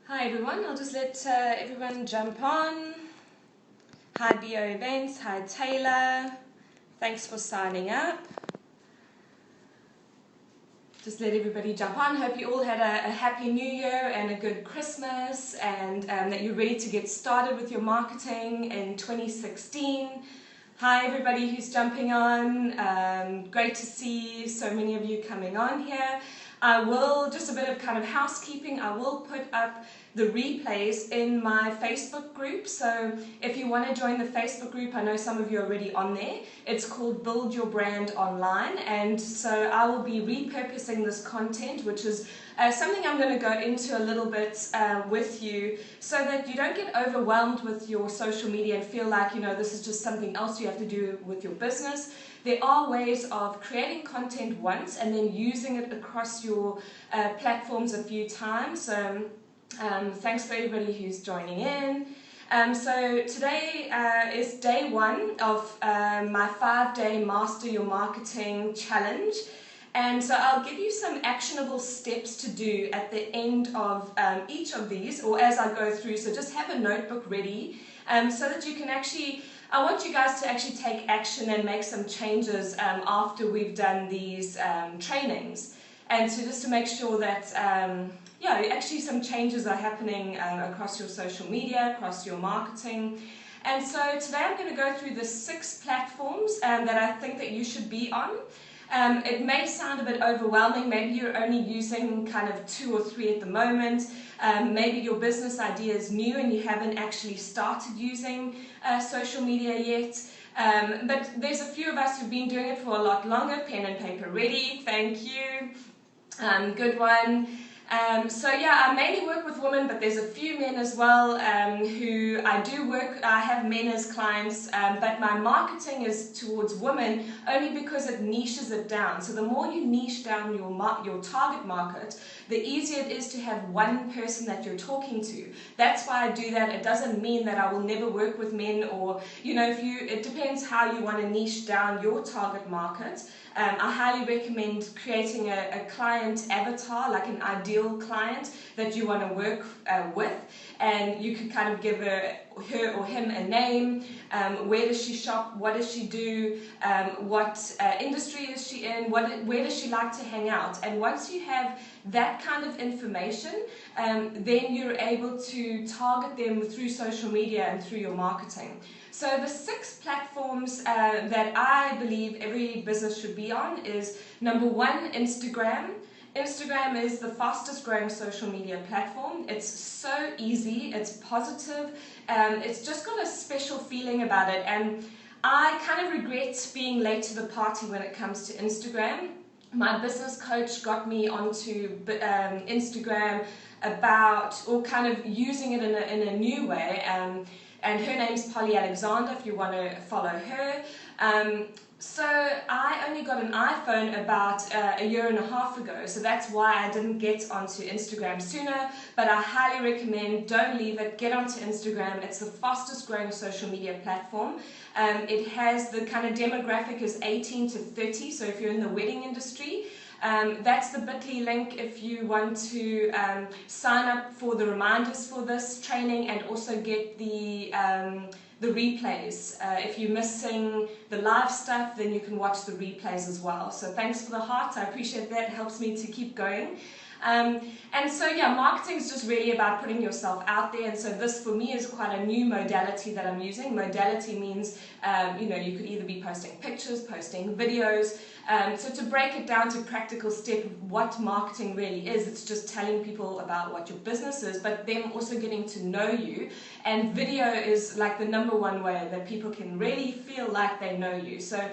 Hi everyone, I'll just let everyone jump on. Hi BO Events, hi Taylor, thanks for signing up. Just let everybody jump on. Hope you all had a happy new year and a good Christmas, and that you're ready to get started with your marketing in 2016. Hi everybody who's jumping on, great to see so many of you coming on here. I will, just a bit of kind of housekeeping, I will put up the replays in my Facebook group. So if you want to join the Facebook group, I know some of you are already on there. It's called Build Your Brand Online, and so I will be repurposing this content, which is something I'm going to go into a little bit with you, so that you don't get overwhelmed with your social media and feel like, you know, this is just something else you have to do with your business. There are ways of creating content once and then using it across your platforms a few times. So thanks for everybody who's joining in. So today is day one of my 5-day Master Your Marketing Challenge. And so I'll give you some actionable steps to do at the end of each of these, or as I go through. So just have a notebook ready so that you can actually, I want you guys to actually take action and make some changes after we've done these trainings. And so just to make sure that, actually some changes are happening across your social media, across your marketing. And so today I'm going to go through the 6 platforms that I think that you should be on. It may sound a bit overwhelming. Maybe you're only using kind of 2 or 3 at the moment. Maybe your business idea is new and you haven't actually started using social media yet. But there's a few of us who've been doing it for a lot longer. Pen and paper ready. Thank you. Good one. I mainly work with women, but there's a few men as well who I have men as clients, but my marketing is towards women only because it niches it down. So the more you niche down your target market, the easier it is to have one person that you're talking to. That's why I do that. It doesn't mean that I will never work with men, or, you know, it depends how you want to niche down your target market. I highly recommend creating a client avatar, like an ideal client that you want to work with, and you could kind of give her or him a name. Where does she shop? What does she do? What industry is she in? Where does she like to hang out? And once you have that kind of information, then you're able to target them through social media and through your marketing. So the 6 platforms that I believe every business should be on is, number 1, Instagram. Instagram is the fastest growing social media platform. It's so easy, it's positive, it's just got a special feeling about it, and I kind of regret being late to the party when it comes to Instagram. My business coach got me onto Instagram or kind of using it in a new way. And her name's Polly Alexander, if you want to follow her. So I only got an iPhone about a year and a half ago, so that's why I didn't get onto Instagram sooner, but I highly recommend, don't leave it, get onto Instagram. It's the fastest growing social media platform. It has the kind of demographic is 18 to 30, so if you're in the wedding industry, that's the bit.ly link if you want to sign up for the reminders for this training and also get the replays. If you're missing the live stuff, then you can watch the replays as well. So thanks for the heart, I appreciate that, it helps me to keep going. And so marketing is just really about putting yourself out there, and so this for me is quite a new modality that I'm using. Modality means you could either be posting pictures, posting videos. So to break it down to practical step, what marketing really is, it's just telling people about what your business is, but them also getting to know you. And video is like the number 1 way that people can really feel like they know you. So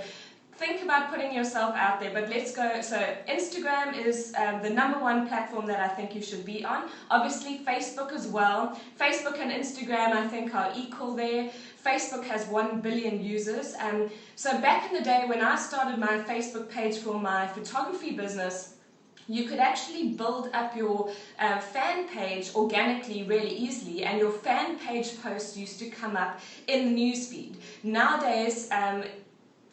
think about putting yourself out there, but let's go. So Instagram is the number 1 platform that I think you should be on. Obviously Facebook as well. Facebook and Instagram I think are equal there. Facebook has 1 billion users. So back in the day when I started my Facebook page for my photography business, you could actually build up your fan page organically really easily, and your fan page posts used to come up in the newsfeed. Nowadays,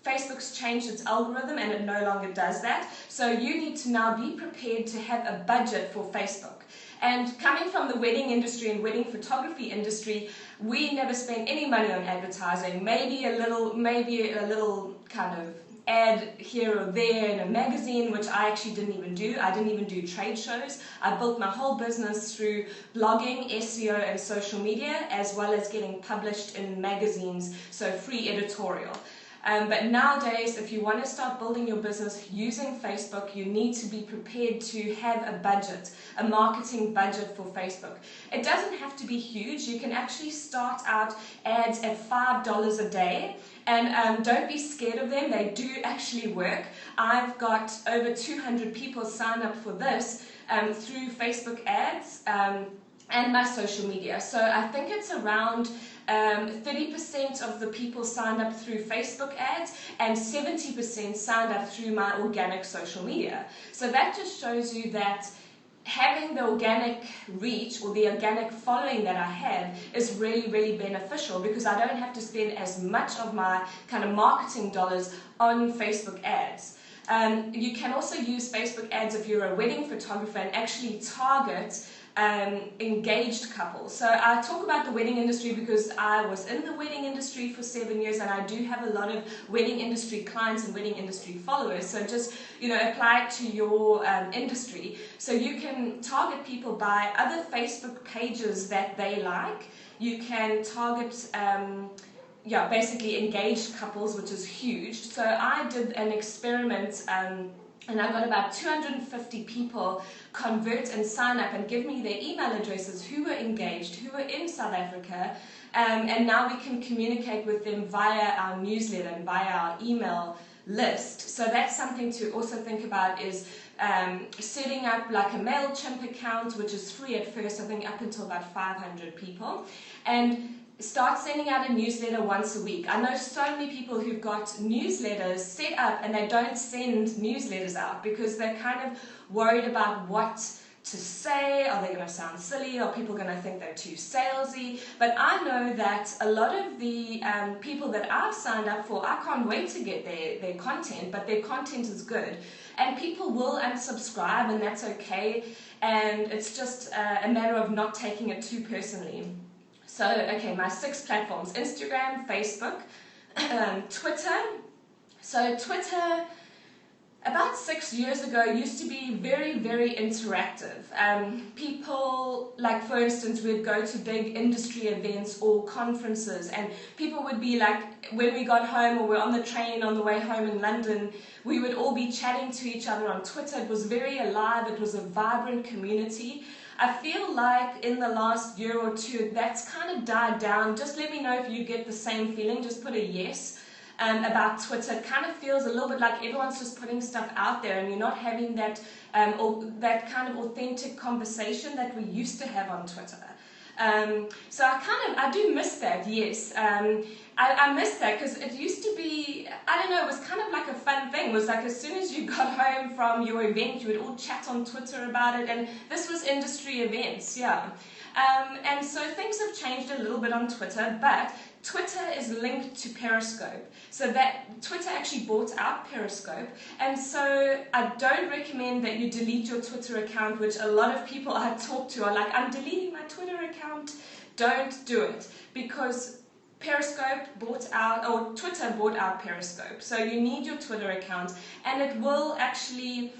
Facebook's changed its algorithm and it no longer does that. So you need to now be prepared to have a budget for Facebook. And coming from the wedding industry and wedding photography industry, we never spent any money on advertising. Maybe a little kind of ad here or there in a magazine, which I actually didn't even do. I didn't even do trade shows. I built my whole business through blogging, SEO, and social media, as well as getting published in magazines, so free editorial. But nowadays, if you want to start building your business using Facebook, you need to be prepared to have a budget, a marketing budget for Facebook. It doesn't have to be huge. You can actually start out ads at $5 a day. And don't be scared of them. They do actually work. I've got over 200 people sign up for this through Facebook ads and my social media. So I think it's around 30% of the people signed up through Facebook ads and 70% signed up through my organic social media. So that just shows you that having the organic reach or the organic following that I have is really, really beneficial, because I don't have to spend as much of my kind of marketing dollars on Facebook ads. You can also use Facebook ads if you're a wedding photographer and actually target engaged couples. So I talk about the wedding industry because I was in the wedding industry for 7 years, and I do have a lot of wedding industry clients and wedding industry followers. So just, apply it to your industry. So you can target people by other Facebook pages that they like. You can target basically engaged couples, which is huge. So I did an experiment and I got about 250 people convert and sign up and give me their email addresses who were engaged, who were in South Africa, and now we can communicate with them via our newsletter and via our email list. So that's something to also think about, is setting up like a MailChimp account, which is free at first, I think up until about 500 people, and start sending out a newsletter once a week. I know so many people who've got newsletters set up and they don't send newsletters out because they're kind of worried about what to say. Are they going to sound silly? Are people going to think they're too salesy? But I know that a lot of the people that I've signed up for, I can't wait to get their content, but their content is good. And people will unsubscribe, and that's okay. And it's just a matter of not taking it too personally. So, okay, my 6 platforms: Instagram, Facebook, Twitter. So Twitter, about 6 years ago, used to be very, very interactive. People, like for instance, would go to big industry events or conferences, and people would be like, when we got home or we're on the train on the way home in London, we would all be chatting to each other on Twitter. It was very alive. It was a vibrant community. I feel like in the last year or two, that's kind of died down. Just let me know if you get the same feeling. Just put a yes about Twitter. It kind of feels a little bit like everyone's just putting stuff out there, and you're not having that that kind of authentic conversation that we used to have on Twitter. So I do miss that, yes. I miss that because it used to be, I don't know, it was kind of like a fun thing. It was like as soon as you got home from your event, you would all chat on Twitter about it, and this was industry events, yeah. And so things have changed a little bit on Twitter, but Twitter is linked to Periscope. So that Twitter actually bought out Periscope, and so I don't recommend that you delete your Twitter account, which a lot of people I talk to are like, I'm deleting my Twitter account. Don't do it, because Periscope bought out, or Twitter bought out Periscope. So you need your Twitter account, and it will actually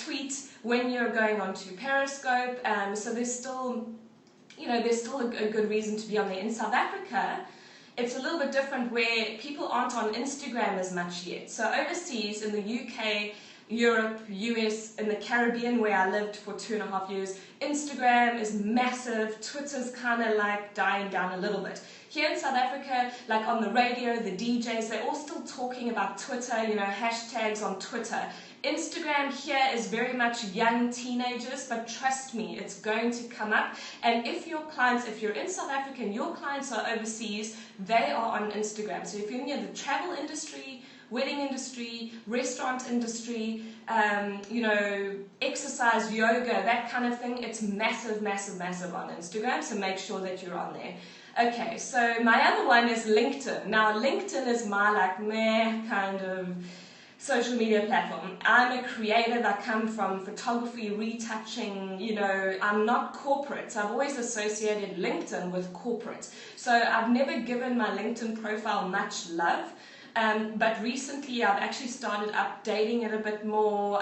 tweet when you're going onto Periscope. So there's still, there's still a good reason to be on there. In South Africa, it's a little bit different where people aren't on Instagram as much yet. So overseas, in the UK, Europe, US, in the Caribbean where I lived for 2.5 years, Instagram is massive. Twitter's kind of like dying down a little bit. Here in South Africa, like on the radio, the DJs, they're all still talking about Twitter, hashtags on Twitter. Instagram here is very much young teenagers, but trust me, it's going to come up. And if your clients, if you're in South Africa and your clients are overseas, they are on Instagram. So if you're in the travel industry, wedding industry, restaurant industry, exercise, yoga, that kind of thing, it's massive, massive, massive on Instagram, so make sure that you're on there. Okay, so my other one is LinkedIn. Now, LinkedIn is my like meh kind of social media platform. I'm a creative. I come from photography, retouching, you know, I'm not corporate. So I've always associated LinkedIn with corporate. So I've never given my LinkedIn profile much love. But recently I've actually started updating it a bit more.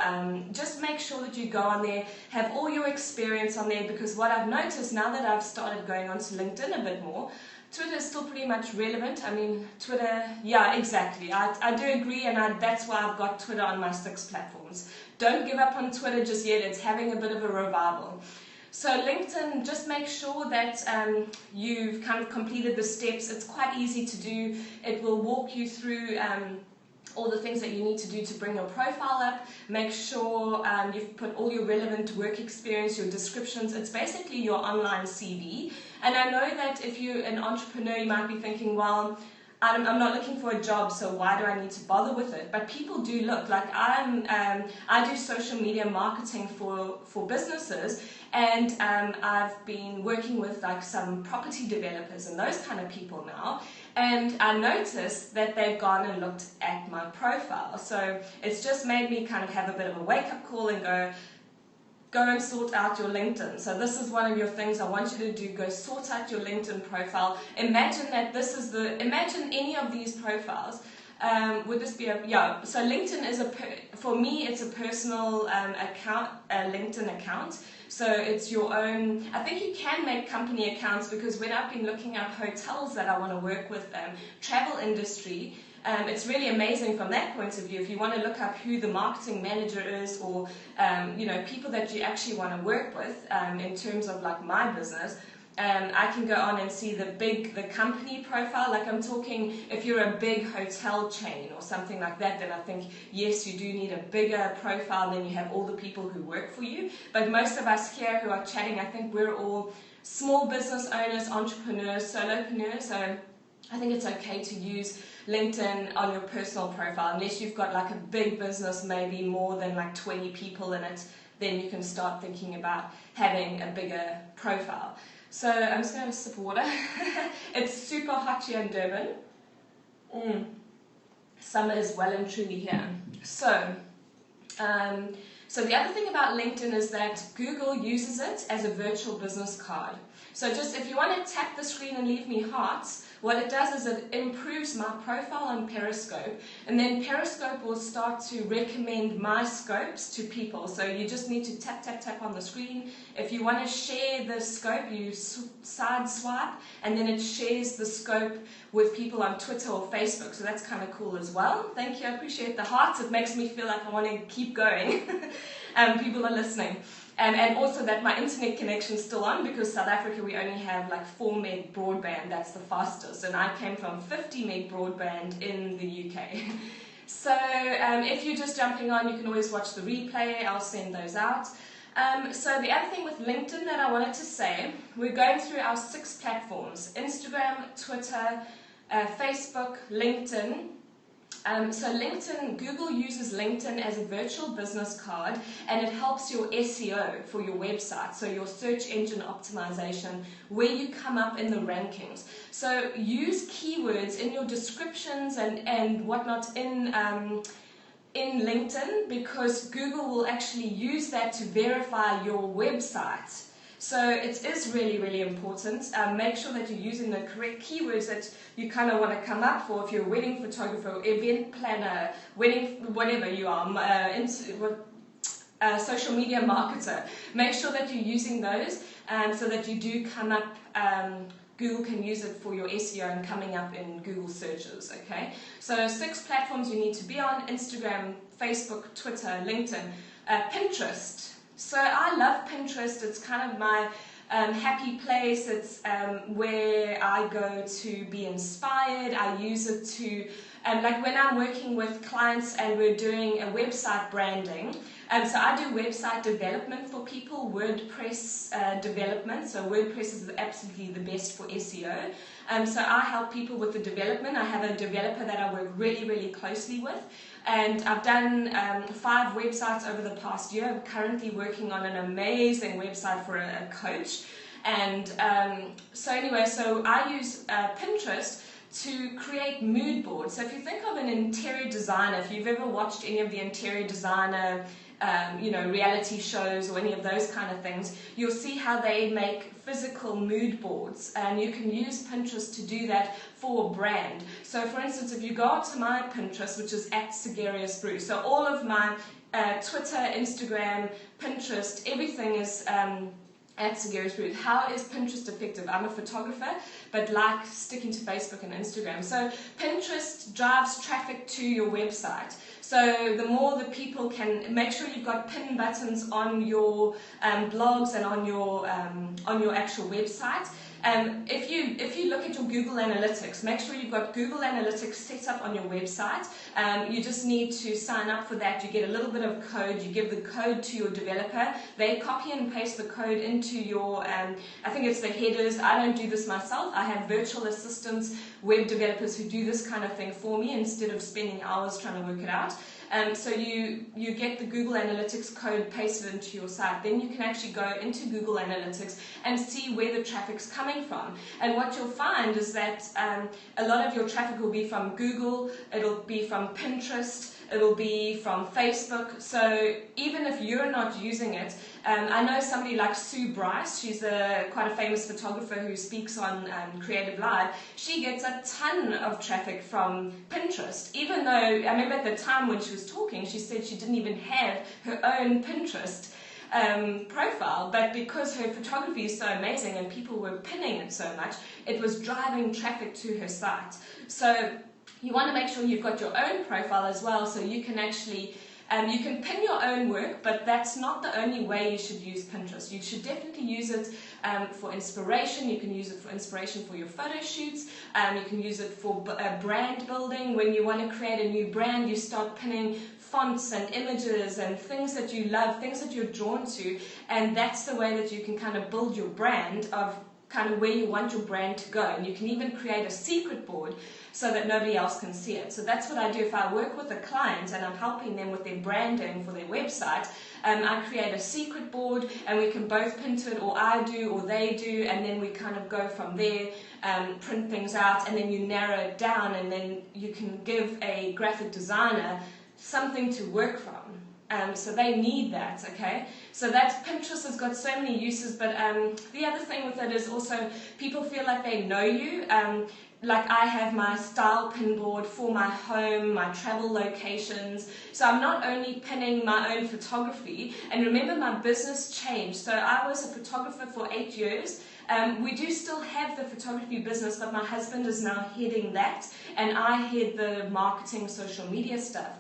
Just make sure that you go on there, have all your experience on there, because what I've noticed now that I've started going onto LinkedIn a bit more, Twitter is still pretty much relevant. I mean, Twitter, yeah, exactly. I do agree, and that's why I've got Twitter on my 6 platforms. Don't give up on Twitter just yet. It's having a bit of a revival. So LinkedIn, just make sure that you've kind of completed the steps. It's quite easy to do. It will walk you through all the things that you need to do to bring your profile up. Make sure you've put all your relevant work experience, your descriptions. It's basically your online CV. And I know that if you're an entrepreneur, you might be thinking, well, I'm not looking for a job, so why do I need to bother with it? But people do look. Like I do social media marketing for businesses, and I've been working with like some property developers and those kind of people now. And I noticed that they've gone and looked at my profile. So it's just made me kind of have a bit of a wake-up call and go and sort out your LinkedIn. So this is one of your things I want you to do. Go sort out your LinkedIn profile. Imagine that imagine any of these profiles. Would this be yeah, so LinkedIn is for me, it's a personal account, a LinkedIn account. So it's your own. I think you can make company accounts, because when I've been looking at hotels that I want to work with, travel industry, it's really amazing from that point of view. If you want to look up who the marketing manager is, or you know, people that you actually want to work with in terms of like my business, I can go on and see the company profile. Like I'm talking, if you're a big hotel chain or something like that, then I think yes, you do need a bigger profile. Then you have all the people who work for you. But most of us here who are chatting, I think we're all small business owners, entrepreneurs, solopreneurs. So I think it's okay to use LinkedIn on your personal profile, unless you've got like a big business, maybe more than like 20 people in it. Then you can start thinking about having a bigger profile. So I'm just going to have a sip of water. It's super hot here in Durban. Summer is well and truly here. So the other thing about LinkedIn is that Google uses it as a virtual business card. So just if you want to tap the screen and leave me hearts, what it does is it improves my profile on Periscope, and then Periscope will start to recommend my scopes to people. So you just need to tap, tap, tap on the screen. If you want to share the scope, you side swipe, and then it shares the scope with people on Twitter or Facebook. So that's kind of cool as well. Thank you, I appreciate the hearts. It makes me feel like I want to keep going. People are listening. And also that my internet connection is still on, because South Africa we only have like 4 meg broadband, that's the fastest, and I came from 50 meg broadband in the UK. So if you're just jumping on, you can always watch the replay, I'll send those out. So the other thing with LinkedIn that I wanted to say, we're going through our 6 platforms: Instagram, Twitter, Facebook, LinkedIn. So LinkedIn, Google uses LinkedIn as a virtual business card, and it helps your SEO for your website, so your search engine optimization, where you come up in the rankings. So use keywords in your descriptions and whatnot in LinkedIn, because Google will actually use that to verify your website. So it is really, really important. Make sure that you're using the correct keywords that you kind of want to come up for. If you're a wedding photographer, event planner, wedding, whatever you are, social media marketer, make sure that you're using those so that you do come up. Google can use it for your SEO and coming up in Google searches, okay? So 6 platforms you need to be on: Instagram, Facebook, Twitter, LinkedIn, Pinterest. So I love Pinterest. It's kind of my happy place. It's where I go to be inspired. I use it to, like when I'm working with clients and we're doing a website branding, so I do website development for people, WordPress development. So WordPress is absolutely the best for SEO. So I help people with the development. I have a developer that I work really, really closely with. And I've done 5 websites over the past year. I'm currently working on an amazing website for a coach. And so anyway, so I use Pinterest to create mood boards. So if you think of an interior designer, if you've ever watched any of the interior designer reality shows or any of those kind of things, you'll see how they make physical mood boards, and you can use Pinterest to do that for a brand. So for instance, if you go to my Pinterest, which is at Segerius-Bruce, so all of my Twitter, Instagram, Pinterest, everything is at Segerius-Bruce. How is Pinterest effective? I'm a photographer, but like sticking to Facebook and Instagram. So Pinterest drives traffic to your website. So the more that people can, make sure you've got pin buttons on your blogs and on your actual website. If you look at your Google Analytics, make sure you've got Google Analytics set up on your website. You just need to sign up for that. You get a little bit of code. You give the code to your developer. They copy and paste the code into your, I think it's the headers. I don't do this myself. I have virtual assistants, web developers who do this kind of thing for me instead of spending hours trying to work it out. So you get the Google Analytics code pasted into your site. Then you can actually go into Google Analytics and see where the traffic's coming from. And what you'll find is that a lot of your traffic will be from Google, it'll be from Pinterest, it'll be from Facebook. So even if you're not using it, I know somebody like Sue Bryce, she's quite a famous photographer who speaks on Creative Live. She gets a ton of traffic from Pinterest, even though, I remember at the time when she was talking, she said she didn't even have her own Pinterest profile, but because her photography is so amazing and people were pinning it so much, it was driving traffic to her site. So you want to make sure you've got your own profile as well, so you can actually you can pin your own work, but that's not the only way you should use Pinterest. You should definitely use it for inspiration. You can use it for inspiration for your photo shoots. You can use it for brand building. When you want to create a new brand, you start pinning fonts and images and things that you love, things that you're drawn to, and that's the way that you can kind of build your brand of kind of where you want your brand to go. And you can even create a secret board so that nobody else can see it. So that's what I do if I work with a client and I'm helping them with their branding for their website. I create a secret board and we can both pin to it, or I do or they do, and then we kind of go from there, print things out, and then you narrow it down, and then you can give a graphic designer something to work from. So they need that, okay? So that Pinterest has got so many uses, but the other thing with it is also people feel like they know you. Like I have my style pin board for my home, my travel locations. So I'm not only pinning my own photography, and remember my business changed. So I was a photographer for 8 years. We do still have the photography business, but my husband is now heading that, and I head the marketing, social media stuff.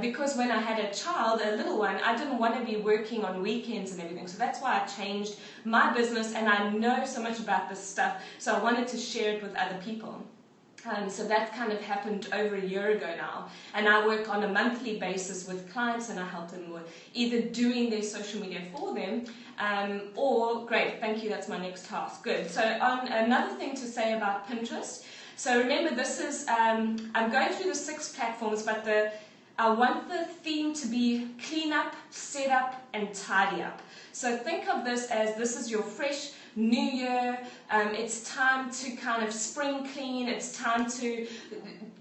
Because when I had a child, a little one, I didn't want to be working on weekends and everything. So that's why I changed my business, and I know so much about this stuff, so I wanted to share it with other people. So that kind of happened over a year ago now. And I work on a monthly basis with clients, and I help them with either doing their social media for them, or, great, thank you, that's my next task, good. So on another thing to say about Pinterest, so remember this is, I'm going through the 6 platforms, but I want the theme to be clean up, set up, and tidy up. So think of this as this is your fresh new year. It's time to kind of spring clean. It's time to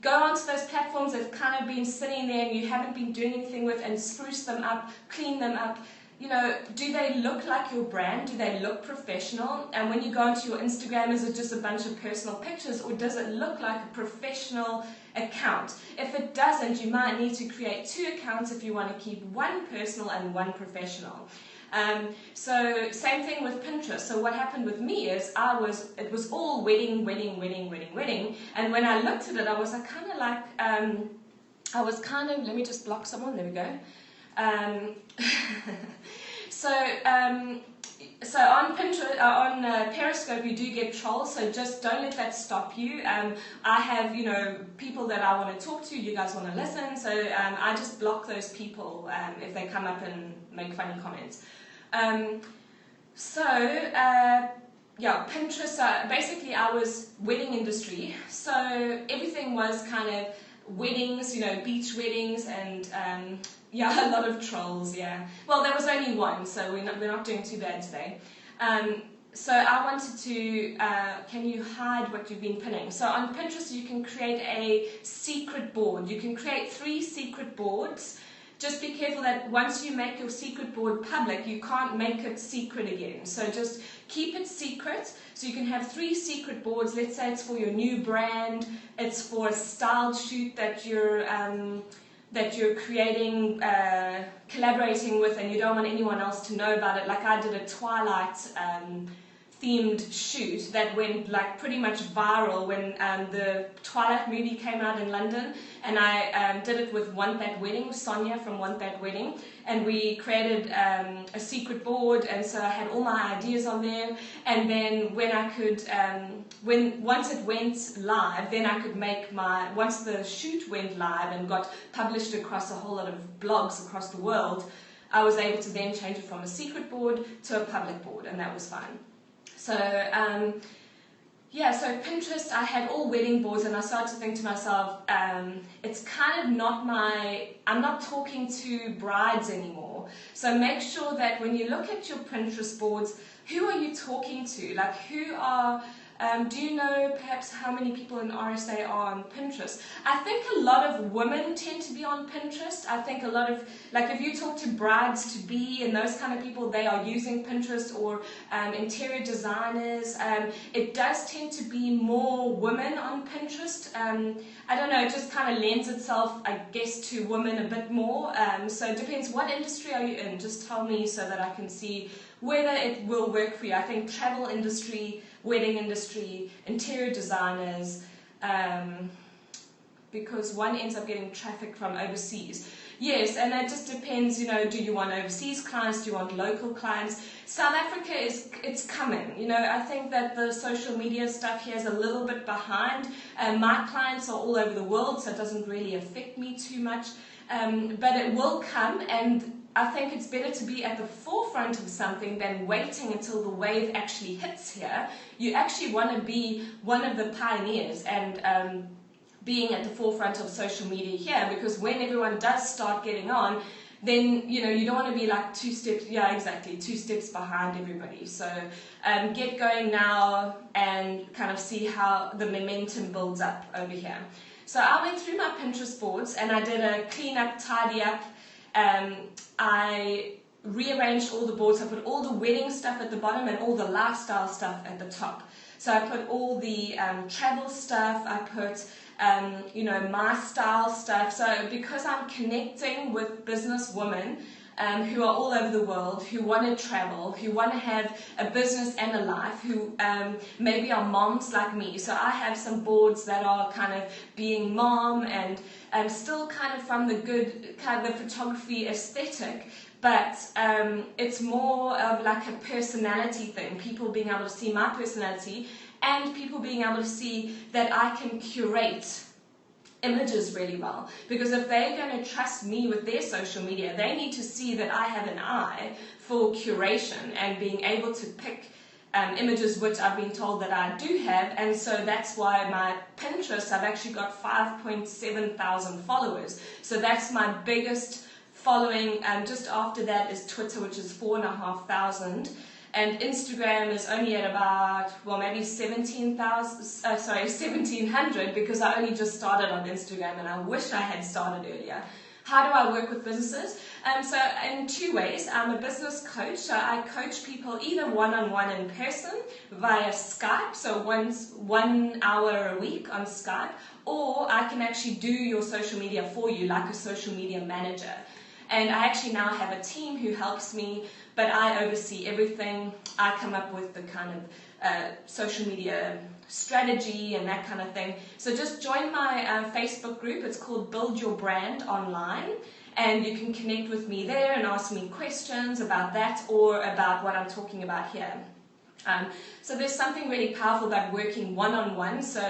go onto those platforms that have kind of been sitting there and you haven't been doing anything with, and spruce them up, clean them up. You know, do they look like your brand? Do they look professional? And when you go onto your Instagram, is it just a bunch of personal pictures, or does it look like a professional account? If it doesn't, you might need to create 2 accounts if you want to keep one personal and one professional. So same thing with Pinterest. So what happened with me is it was all wedding, and when I looked at it, I was kind of like, let me just block someone, there we go. So on Pinterest, on Periscope, you do get trolls, so just don't let that stop you. I have, people that I want to talk to, you guys want to listen, so I just block those people if they come up and make funny comments. Yeah, Pinterest, basically I was wedding industry, so everything was kind of weddings, beach weddings, and yeah, a lot of trolls, yeah. Well, there was only one, so we're not doing too bad today. So I wanted to, can you hide what you've been pinning? So on Pinterest you can create a secret board. You can create 3 secret boards. Just be careful that once you make your secret board public, you can't make it secret again. So just keep it secret. So you can have 3 secret boards. Let's say it's for your new brand, it's for a style shoot that you're creating, collaborating with, and you don't want anyone else to know about it. Like I did a Twilight themed shoot that went like pretty much viral when the Twilight movie came out in London, and I did it with Want That Wedding, Sonia from Want That Wedding, and we created a secret board, and so I had all my ideas on there, and then when I could, once it went live, then I could make once the shoot went live and got published across a whole lot of blogs across the world, I was able to then change it from a secret board to a public board, and that was fun. So, so Pinterest, I had all wedding boards, and I started to think to myself, it's kind of not I'm not talking to brides anymore. So make sure that when you look at your Pinterest boards, who are you talking to? Like do you know perhaps how many people in RSA are on Pinterest? I think a lot of women tend to be on Pinterest. I think a lot of, like if you talk to brides-to-be and those kind of people, they are using Pinterest, or interior designers. It does tend to be more women on Pinterest. I don't know, it just kind of lends itself, I guess, to women a bit more. So it depends, what industry are you in? Just tell me so that I can see whether it will work for you. I think travel industry, wedding industry, interior designers, because one ends up getting traffic from overseas. Yes, and that just depends, do you want overseas clients, do you want local clients? South Africa it's coming, I think that the social media stuff here is a little bit behind. My clients are all over the world, so it doesn't really affect me too much, but it will come, and I think it's better to be at the forefront of something than waiting until the wave actually hits here. You actually want to be one of the pioneers and being at the forefront of social media here, because when everyone does start getting on, then you don't want to be like 2 steps behind everybody. So get going now and kind of see how the momentum builds up over here. So I went through my Pinterest boards and I did a clean up, tidy up. I rearranged all the boards. I put all the wedding stuff at the bottom and all the lifestyle stuff at the top. So I put all the travel stuff, I put my style stuff. So because I'm connecting with business women who are all over the world, who want to travel, who want to have a business and a life, who maybe are moms like me. So I have some boards that are kind of being mom and still kind of from the good, kind of the photography aesthetic, but it's more of like a personality thing, people being able to see my personality and people being able to see that I can curate images really well, because if they're going to trust me with their social media, they need to see that I have an eye for curation and being able to pick images, which I've been told that I do have. And so that's why my Pinterest, I've actually got 5.7 thousand followers, so that's my biggest following. Just after that is Twitter, which is 4,500. And Instagram is only at about, maybe 1,700, because I only just started on Instagram and I wish I had started earlier. How do I work with businesses? So in 2 ways. I'm a business coach, so I coach people either one-on-one in person via Skype, so 1 hour a week on Skype, or I can actually do your social media for you like a social media manager. And I actually now have a team who helps me, but I oversee everything. I come up with the kind of social media strategy and that kind of thing. So just join my Facebook group. It's called Build Your Brand Online, and you can connect with me there and ask me questions about that or about what I'm talking about here. So there's something really powerful about working one-on-one. So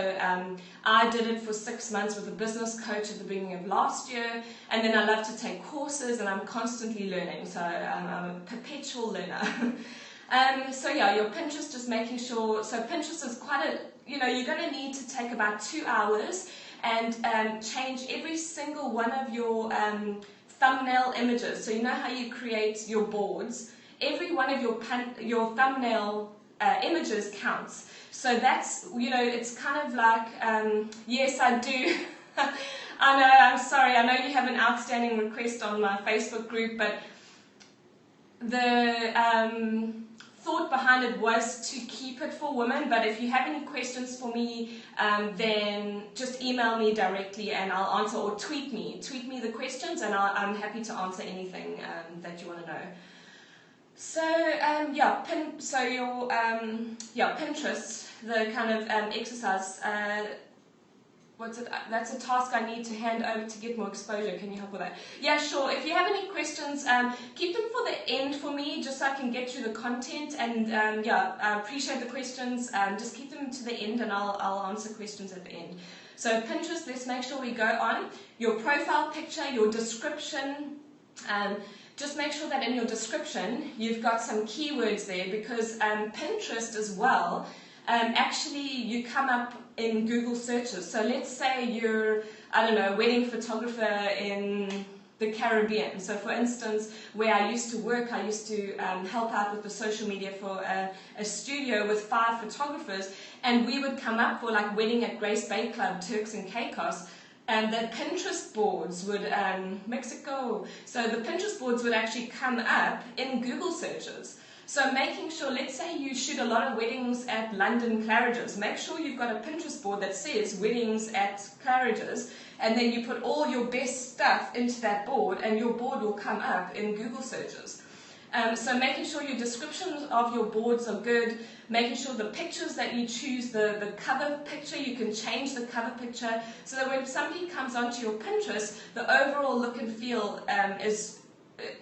I did it for 6 months with a business coach at the beginning of last year, and then I love to take courses and I'm constantly learning, so I'm a perpetual learner. So yeah, your Pinterest, just making sure, so Pinterest is quite a, you're going to need to take about 2 hours and change every single one of your thumbnail images. So you know how you create your boards, every one of your thumbnail images counts. So that's, you know, it's kind of like, yes, I do. I know, I'm sorry, I know you have an outstanding request on my Facebook group, but the thought behind it was to keep it for women. But if you have any questions for me, then just email me directly and I'll answer, or tweet me the questions, and I'm happy to answer anything that you want to know. So yeah, Pinterest, the kind of exercise. What's it? That's a task I need to hand over to get more exposure. Can you help with that? Yeah, sure. If you have any questions, keep them for the end for me, just so I can get through the content. And yeah, I appreciate the questions. Just keep them to the end, and I'll answer questions at the end. So Pinterest, let's make sure we go on. Your profile picture, your description. Just make sure that in your description you've got some keywords there, because Pinterest as well. Actually, you come up in Google searches. So let's say you're, I don't know, a wedding photographer in the Caribbean. So for instance, where I used to work, I used to help out with the social media for a studio with 5 photographers, and we would come up for like Wedding at Grace Bay Club, Turks and Caicos, and the Pinterest boards would, Mexico, so the Pinterest boards would actually come up in Google searches. So making sure, let's say you shoot a lot of weddings at London Claridge's, make sure you've got a Pinterest board that says weddings at Claridge's, and then you put all your best stuff into that board, and your board will come up in Google searches. So making sure your descriptions of your boards are good, making sure the pictures that you choose, the cover picture, you can change the cover picture, so that when somebody comes onto your Pinterest, the overall look and feel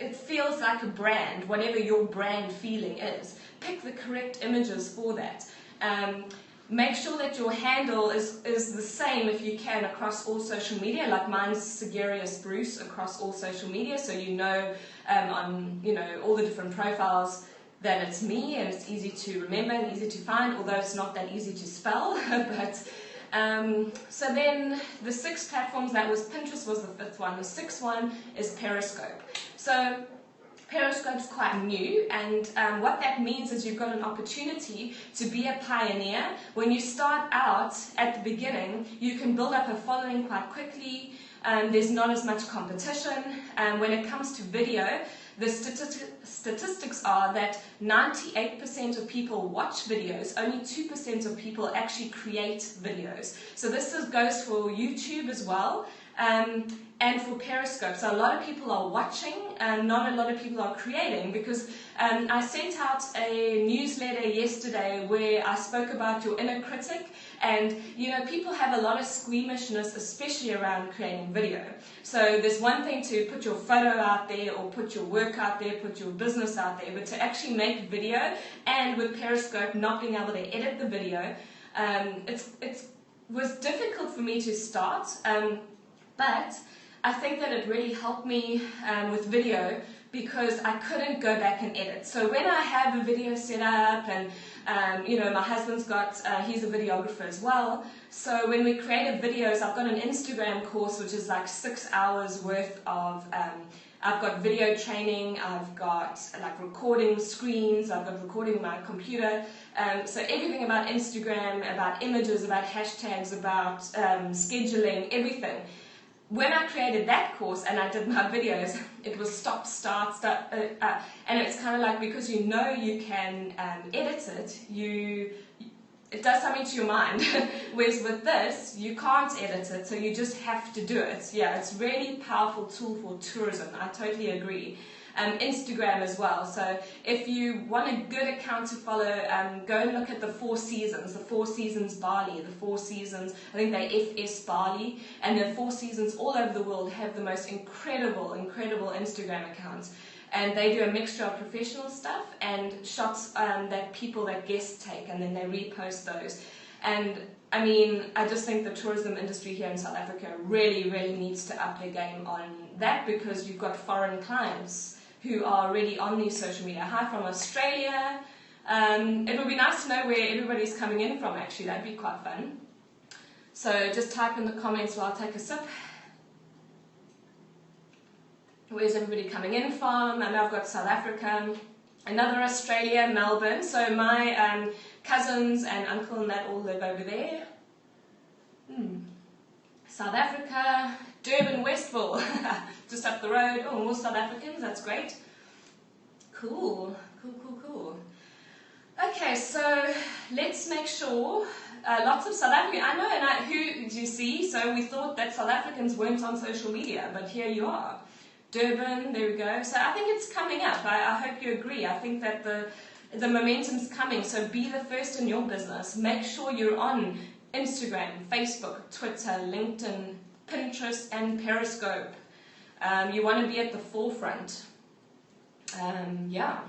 it feels like a brand, whatever your brand feeling is. Pick the correct images for that. Make sure that your handle is the same if you can across all social media, like mine's Segerius-Bruce across all social media, so you know on all the different profiles that it's me, and it's easy to remember and easy to find, although it's not that easy to spell. But so then the 6 platforms, that was Pinterest was the 5th one. The 6th one is Periscope. So Periscope's quite new, and what that means is you've got an opportunity to be a pioneer. When you start out at the beginning, you can build up a following quite quickly. There's not as much competition. When it comes to video, the statistics are that 98% of people watch videos, only 2% of people actually create videos. So this goes for YouTube as well, and for Periscope. So a lot of people are watching, and not a lot of people are creating, because I sent out a newsletter yesterday where I spoke about your inner critic. And people have a lot of squeamishness, especially around creating video. So there's one thing to put your photo out there, or put your work out there, put your business out there, but to actually make video, and with Periscope not being able to edit the video, it was difficult for me to start, but I think that it really helped me with video, because I couldn't go back and edit. So when I have a video set up, and my husband's got, he's a videographer as well, so when we create videos, I've got an Instagram course which is like 6 hours worth of, I've got video training, I've got like recording screens, I've got recording my computer, so everything about Instagram, about images, about hashtags, about scheduling, everything. When I created that course and I did my videos, it was stop, start, and it's kind of like, because you can edit it, it does something to your mind. Whereas with this, you can't edit it, so you just have to do it. Yeah, it's a really powerful tool for tourism. I totally agree. Instagram as well. So if you want a good account to follow, go and look at the 4 Seasons. The 4 Seasons Bali, the 4 Seasons, I think they FS Bali, and the 4 Seasons all over the world have the most incredible Instagram accounts. And they do a mixture of professional stuff and shots that guests take, and then they repost those. And I mean, I just think the tourism industry here in South Africa really needs to up their game on that, because you've got foreign clients who are already on these social media. Hi from Australia. It would be nice to know where everybody's coming in from, actually. That'd be quite fun. So just type in the comments while I take a sip. Where's everybody coming in from? I know I've got South Africa. Another Australia, Melbourne. So my cousins and uncle and that all live over there. South Africa, Durban, Westville, just up the road. Oh, more South Africans, that's great. Cool. Okay, so let's make sure, lots of South African, I know, and who do you see? So we thought that South Africans weren't on social media, but here you are. Durban, there we go. So I think it's coming up. I hope you agree. I think that the momentum's coming, so be the first in your business. Make sure you're on Instagram, Facebook, Twitter, LinkedIn, Pinterest, and Periscope. You want to be at the forefront. Yeah,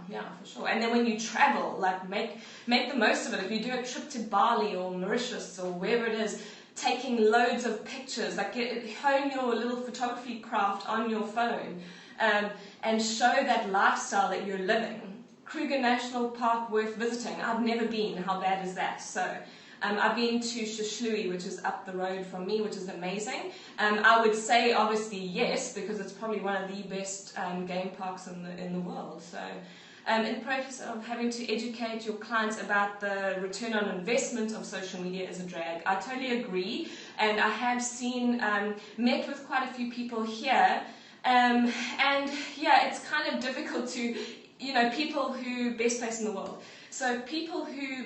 for sure. And then when you travel, like make the most of it. If you do a trip to Bali or Mauritius or wherever it is, taking loads of pictures, like hone your little photography craft on your phone, and show that lifestyle that you're living. Kruger National Park worth visiting. I've never been. How bad is that? So I've been to Shishlui, which is up the road from me, which is amazing. I would say obviously yes, because it's probably one of the best game parks in the world. So in the process of having to educate your clients about the return on investment of social media is a drag. I totally agree, and I have seen, met with quite a few people here, and yeah, it's kind of difficult to, people who, best place in the world, so people who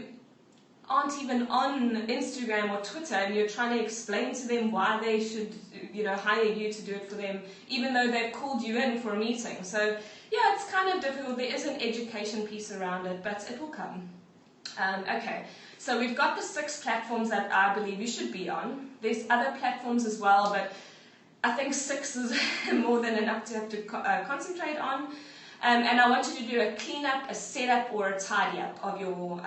aren't even on Instagram or Twitter, and you're trying to explain to them why they should, hire you to do it for them, even though they've called you in for a meeting. So yeah, it's kind of difficult. There is an education piece around it, but it will come. Okay, so we've got the 6 platforms that I believe you should be on. There's other platforms as well, but I think 6 is more than enough to have to concentrate on. And I want you to do a cleanup, a setup, or a tidy up of your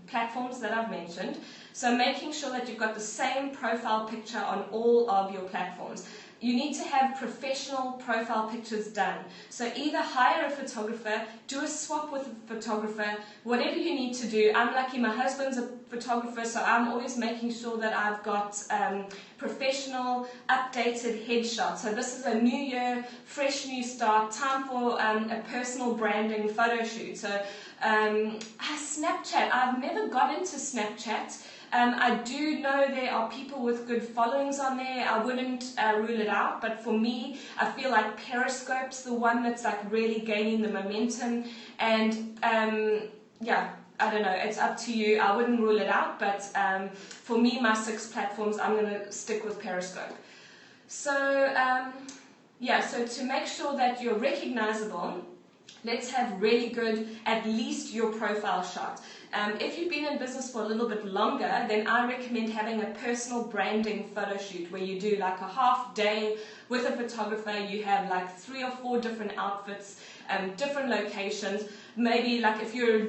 platforms that I've mentioned. So making sure that you've got the same profile picture on all of your platforms. You need to have professional profile pictures done. So either hire a photographer, do a swap with a photographer, whatever you need to do. I'm lucky, my husband's a photographer, so I'm always making sure that I've got professional, updated headshots. So this is a new year, fresh new start, time for a personal branding photo shoot. So Snapchat, I've never got into Snapchat. I do know there are people with good followings on there. I wouldn't rule it out, but for me, I feel like Periscope's the one that's like really gaining the momentum. And yeah, I don't know, it's up to you. I wouldn't rule it out, but for me, my 6 platforms, I'm going to stick with Periscope. So yeah, so to make sure that you're recognizable, let's have really good, at least your profile shot. If you've been in business for a little bit longer, then I recommend having a personal branding photo shoot where you do like a half day with a photographer. You have like 3 or 4 different outfits, different locations. Maybe like if you're,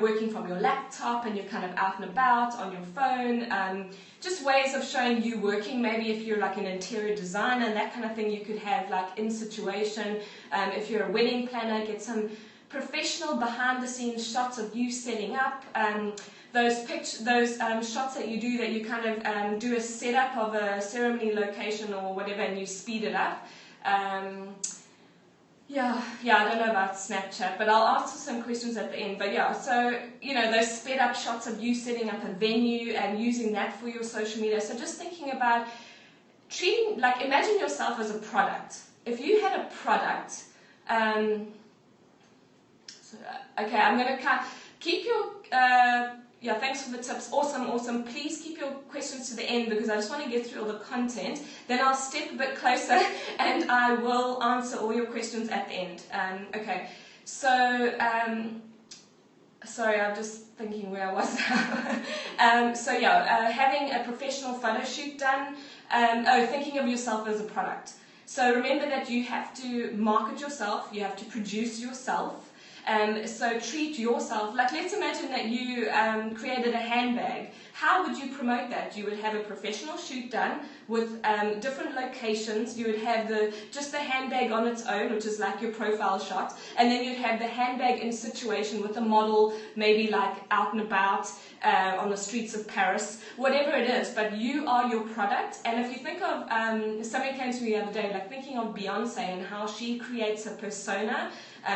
working from your laptop and you're kind of out and about on your phone, just ways of showing you working. Maybe if you're like an interior designer and that kind of thing, you could have like in situation. If you're a wedding planner, get some professional behind-the-scenes shots of you setting up. Those shots that you do, that you kind of do a setup of a ceremony location or whatever, and you speed it up. Yeah, I don't know about Snapchat, but I'll answer some questions at the end. But yeah, so, those sped up shots of you setting up a venue and using that for your social media. So just thinking about treating, like, imagine yourself as a product. If you had a product, okay, I'm going to keep your, yeah, thanks for the tips. Awesome. Please keep your questions to the end because I just want to get through all the content. Then I'll step a bit closer and I will answer all your questions at the end. Okay, so, sorry, I'm just thinking where I was now. So yeah, having a professional photo shoot done. Thinking of yourself as a product. So remember that you have to market yourself, you have to produce yourself. So treat yourself, like let's imagine that you created a handbag. How would you promote that? You would have a professional shoot done with different locations. You would have just the handbag on its own, which is like your profile shot. And then you'd have the handbag in situation with a model, maybe like out and about on the streets of Paris, whatever it is. But you are your product. And if you think of, somebody came to me the other day, like thinking of Beyonce and how she creates a persona,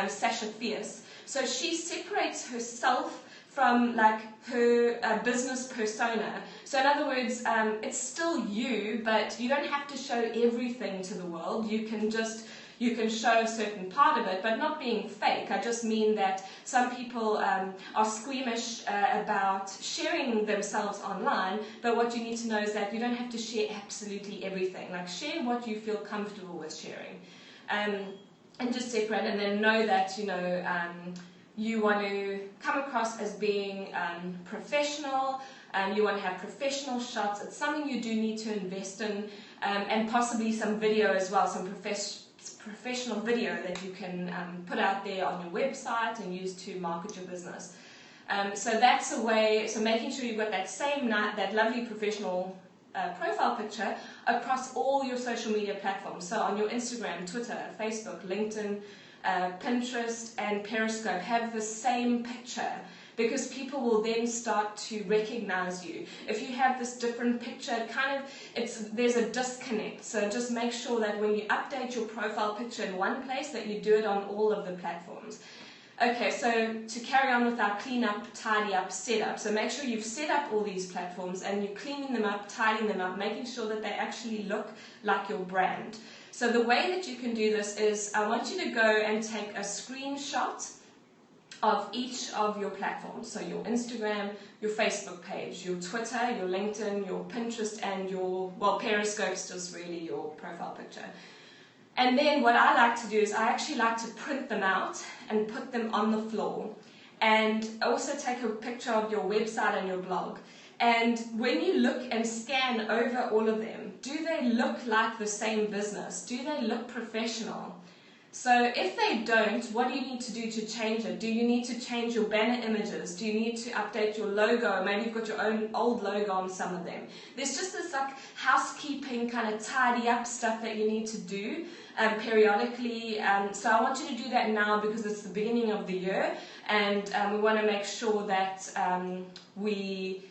Sasha Fierce. So she separates herself from like her business persona. So in other words, it's still you, but you don't have to show everything to the world. You can show a certain part of it, but not being fake. I just mean that some people are squeamish about sharing themselves online, but what you need to know is that you don't have to share absolutely everything. Like, share what you feel comfortable with sharing. And just separate, and then know that, you want to come across as being professional, you want to have professional shots. It's something you do need to invest in, and possibly some video as well, some professional video that you can put out there on your website and use to market your business. So that's a way, so making sure you've got that lovely professional profile picture across all your social media platforms. So on your Instagram, Twitter, Facebook, LinkedIn, Pinterest and Periscope have the same picture, because people will then start to recognize you. If you have this different picture, there's a disconnect. So just make sure that when you update your profile picture in one place, that you do it on all of the platforms. Okay, so to carry on with our clean up, tidy up, setup. So make sure you've set up all these platforms and you're cleaning them up, tidying them up, making sure that they actually look like your brand. So the way that you can do this is, I want you to go and take a screenshot of each of your platforms. So your Instagram, your Facebook page, your Twitter, your LinkedIn, your Pinterest, and Periscope's just really your profile picture. And then what I like to do is I actually like to print them out and put them on the floor, and also take a picture of your website and your blog. And when you look and scan over all of them, do they look like the same business? Do they look professional? So if they don't, what do you need to do to change it? Do you need to change your banner images? Do you need to update your logo? Maybe you've got your own old logo on some of them. There's just this like housekeeping kind of tidy up stuff that you need to do periodically. So I want you to do that now, because it's the beginning of the year, and we want to make sure that we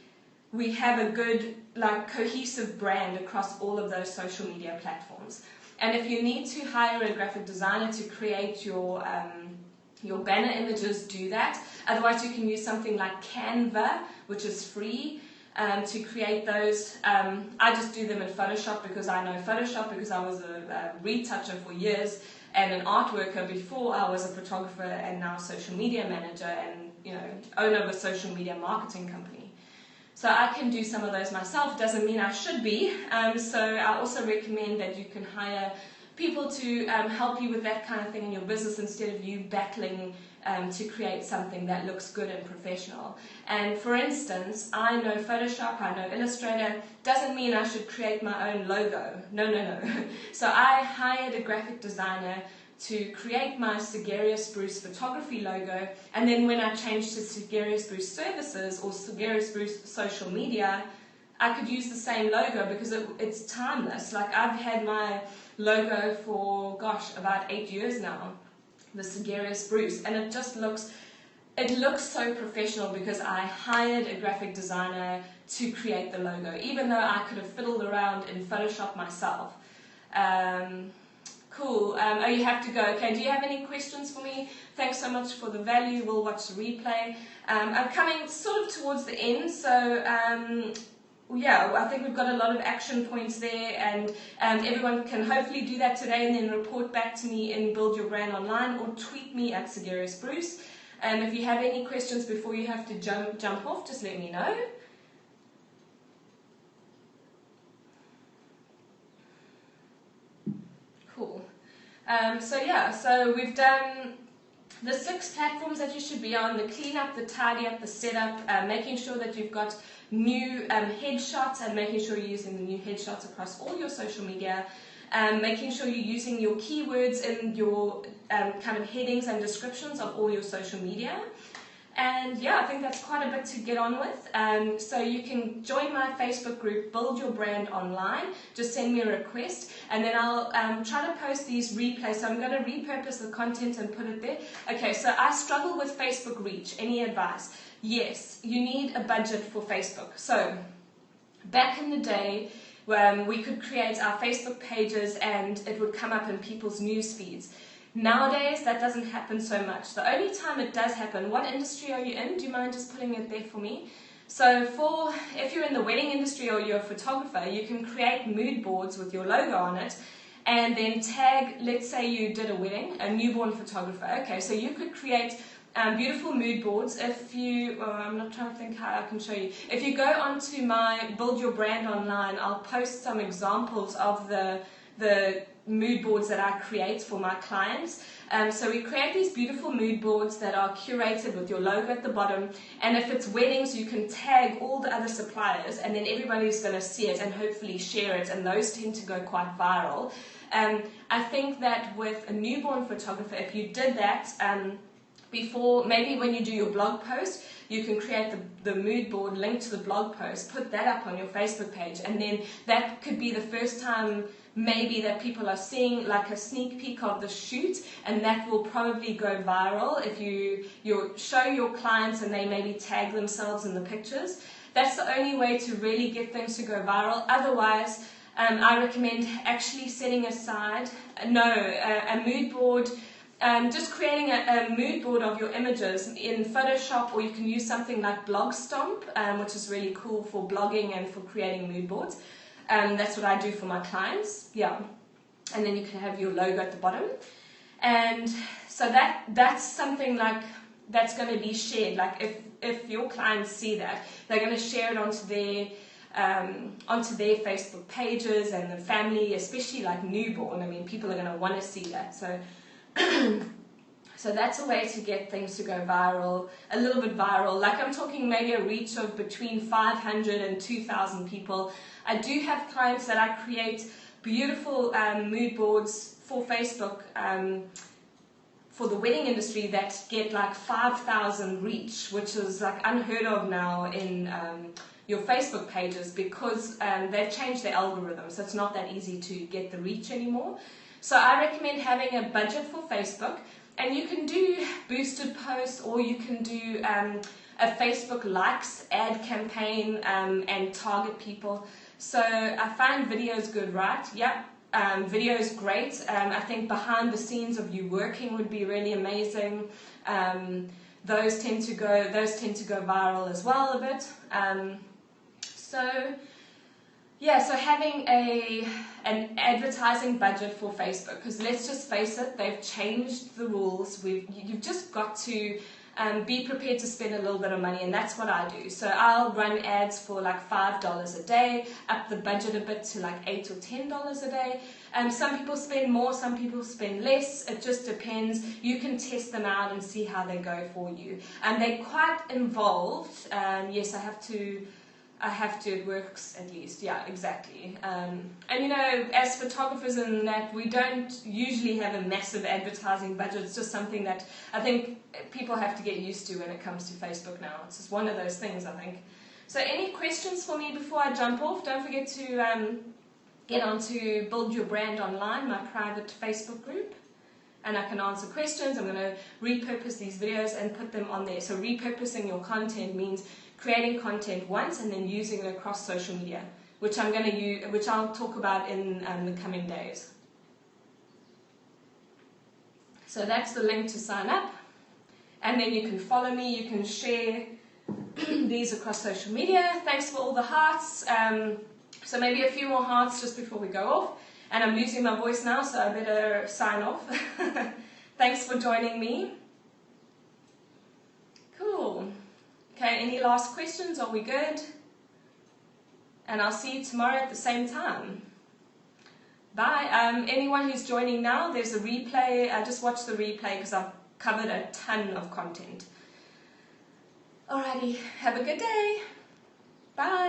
have a good, cohesive brand across all of those social media platforms. And if you need to hire a graphic designer to create your banner images, do that. Otherwise, you can use something like Canva, which is free, to create those. I just do them in Photoshop because I know Photoshop, because I was a retoucher for years and an art worker before I was a photographer, and now social media manager and owner of a social media marketing company. So I can do some of those myself. Doesn't mean I should be. So I also recommend that you can hire people to help you with that kind of thing in your business, instead of you battling to create something that looks good and professional. And for instance, I know Photoshop, I know Illustrator. Doesn't mean I should create my own logo. No. So I hired a graphic designer to create my Segerius-Bruce photography logo, and then when I changed to Segerius-Bruce services or Segerius-Bruce social media, I could use the same logo because it's timeless. Like, I've had my logo for, about 8 years now, the Segerius-Bruce, and it just looks so professional because I hired a graphic designer to create the logo, even though I could have fiddled around in Photoshop myself. Cool. Oh, you have to go. Okay, do you have any questions for me? Thanks so much for the value. We'll watch the replay. I'm coming sort of towards the end, so yeah, I think we've got a lot of action points there, and everyone can hopefully do that today and then report back to me in Build Your Brand Online, or tweet me at Segerius-Bruce. If you have any questions before you have to jump off, just let me know. Cool. So we've done the 6 platforms that you should be on: the clean up, the tidy up, the setup, making sure that you've got new headshots, and making sure you're using the new headshots across all your social media, making sure you're using your keywords in your kind of headings and descriptions of all your social media. And yeah, I think that's quite a bit to get on with. So you can join my Facebook group, Build Your Brand Online. Just send me a request, and then I'll try to post these replays. So I'm going to repurpose the content and put it there. Okay, so I struggle with Facebook reach. Any advice? Yes, you need a budget for Facebook. So back in the day, we could create our Facebook pages and it would come up in people's news feeds. Nowadays, that doesn't happen so much. The only time it does happen, what industry are you in? Do you mind just putting it there for me? So if you're in the wedding industry or you're a photographer, you can create mood boards with your logo on it and then tag, let's say you did a wedding, a newborn photographer. Okay, so you could create beautiful mood boards. If you, I'm not trying to think how I can show you. If you go onto my Build Your Brand online, I'll post some examples of the mood boards that I create for my clients. So we create these beautiful mood boards that are curated with your logo at the bottom, and if it's weddings, you can tag all the other suppliers, and then everybody's going to see it and hopefully share it, and those tend to go quite viral. I think that with a newborn photographer, if you did that before, maybe when you do your blog post, you can create the mood board, link to the blog post, put that up on your Facebook page, and then that could be the first time maybe that people are seeing like a sneak peek of the shoot, and that will probably go viral if you show your clients and they maybe tag themselves in the pictures. That's the only way to really get things to go viral. Otherwise, I recommend actually setting aside a mood board. Just creating a mood board of your images in Photoshop, or you can use something like Blogstomp, which is really cool for blogging and for creating mood boards. That's what I do for my clients, yeah. And then you can have your logo at the bottom. And so that's something like that's going to be shared. Like if your clients see that, they're going to share it onto their Facebook pages and the family, especially like newborn. I mean, people are going to want to see that. So that's a way to get things to go viral, a little bit viral. Like I'm talking maybe a reach of between 500 and 2,000 people. I do have clients that I create beautiful mood boards for Facebook for the wedding industry that get like 5,000 reach, which is like unheard of now in your Facebook pages, because they've changed their algorithm, so it's not that easy to get the reach anymore. So I recommend having a budget for Facebook, and you can do boosted posts, or you can do a Facebook likes ad campaign and target people. So I find videos good, right? Yeah, videos great. I think behind the scenes of you working would be really amazing. Those tend to go viral as well a bit. So having an advertising budget for Facebook, because let's just face it, they've changed the rules. You've just got to be prepared to spend a little bit of money, and that's what I do. So I'll run ads for like $5 a day, up the budget a bit to like $8 or $10 a day. Some people spend more, some people spend less. It just depends. You can test them out and see how they go for you. They're quite involved. Yes, I have to, it works at least, yeah, exactly. And you know, as photographers and that, we don't usually have a massive advertising budget. It's just something that I think people have to get used to when it comes to Facebook now. It's just one of those things, I think. So any questions for me before I jump off? Don't forget to get onto Build Your Brand Online, my private Facebook group. And I can answer questions. I'm going to repurpose these videos and put them on there. So repurposing your content means creating content once and then using it across social media, which I'll talk about in the coming days. So that's the link to sign up, and then you can follow me. You can share these across social media. Thanks for all the hearts. So maybe a few more hearts just before we go off. And I'm losing my voice now, so I better sign off. Thanks for joining me. Cool. Okay, any last questions? Are we good? And I'll see you tomorrow at the same time. Bye. Anyone who's joining now, there's a replay. I just watched the replay because I've covered a ton of content. Alrighty, have a good day. Bye.